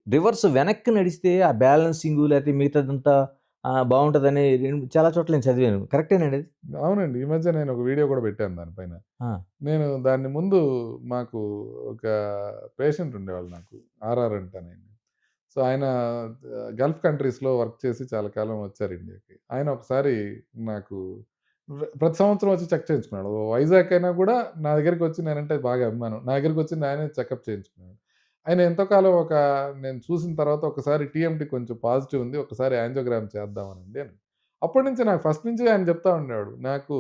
Reverse వెనక్కి నడిస్తే ఆ బ్యాలెన్సింగు లేకపోతే మిగతాదంతా బావుంటదని చాలా చోట్ల నేను చదివాను. కరెక్టేనండి అది? అవునండి. ఈ మధ్య నేను ఒక వీడియో కూడా పెట్టాను దాని పైన. ఆ! నేను దాన్ని ముందు మాకు ఒక పేషెంట్ ఉండేవాళ్ళు నాకు. ఆర్ఆర్ అంటానాయన. సో, ఆయన గల్ఫ్ కంట్రీస్‌లో వర్క్ చేసి చాలా కాలం వచ్చారు ఇండియాకి. ఆయన ఒకసారి నాకు ప్రతి సంవత్సరం వచ్చి చెక్ చేయించుకున్నాడు. వైజాగ్ అయినా కూడా నా దగ్గరికొచ్చి నేనంటే బాగా అభిమానం. నా దగ్గరికొచ్చి ఆయనే చెకప్ చేయించుకున్నాడు. ఆయన ఎంతో కాలం నేను చూసిన తర్వాత ఒకసారి టీఎంటీ కొంచెం పాజిటివ్ ఉంది. ఒకసారి యాంజియోగ్రామ్ చేద్దామనండి అని. అప్పటి నుంచి నాకు ఫస్ట్ నుంచి ఆయన చెప్తా ఉండేవాడు. నాకు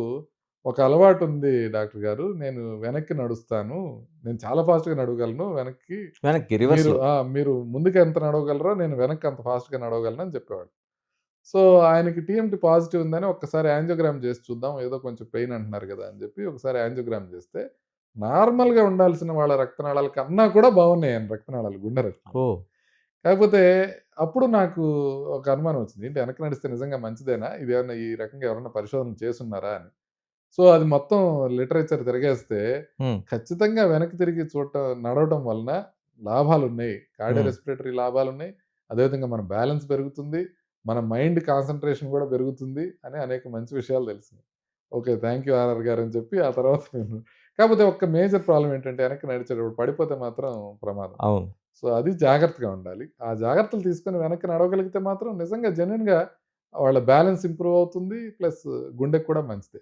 ఒక అలవాటుంది డాక్టర్ గారు. నేను వెనక్కి నడుస్తాను. నేను చాలా ఫాస్ట్‌గా నడవగలను వెనక్కి. వెనక్కి రివర్స్‌లో. మీరు ముందుకెంత నడవగలరో నేను వెనక్కి అంత ఫాస్ట్‌గా నడవగలనని చెప్పేవాడు. సో, ఆయనకి టీఎంటీ పాజిటివ్ ఉందని ఒక్కసారి యాంజియోగ్రామ్ చేసి చూద్దాం. ఏదో కొంచెం పెయిన్ అంటున్నారు గదా! అని చెప్పి ఒకసారి యాంజియోగ్రామ్ చేస్తే, నార్మల్‌గా ఉండాల్సిన వాళ్ళ రక్తనాళాల కన్నా కూడా బాగున్నాయి ఆయన రక్తనాళాలు, గుండె రక్తనాళాలు. ఓహ్! కాకపోతే అప్పుడు నాకు ఒక అనుమానం వచ్చింది. ఏంటి వెనక్కి నడిస్తే నిజంగా మంచిదేనా? ఇదేమన్నా ఈ రకంగా ఎవరైనా పరిశోధనలు చేసున్నారా అని. సో, అది మొత్తం లిటరేచర్ తిరగేస్తే హ్మ్. ఖచ్చితంగా వెనక్కి తిరిగి నడవటం వలన లాభాలున్నాయి. కార్డియో హ్మ్. రెస్పిరేటరీ లాభాలున్నాయి. అదేవిధంగా మన బ్యాలెన్స్ పెరుగుతుంది. మన మైండ్ కాన్సంట్రేషన్ గూడా పెరుగుతుంది అని అనేక మంచి విషయాలు తెలిసినాయి. ఓకే. థాంక్ యూ ఆర్ఆర్ గారు అని చెప్పి ఆ తర్వాత నేను కాకపోతే ఒక్క మేజర్ ప్రాబ్లమ్ ఏంటంటే వెనక్కి నడిచేటప్పుడు పడిపోతే మాత్రం ప్రమాదం. అవును. సో, అది జాగ్రత్తగా ఉండాలి. ఆ జాగ్రత్తలు తీసుకొని వెనక్కి నడవగలిగితే మాత్రం నిజంగా జెన్యూన్‌గా వాళ్ళ బ్యాలెన్స్ ఇంప్రూవ్ అవుతుంది. ప్లస్ గుండెకి కూడా మంచిదే.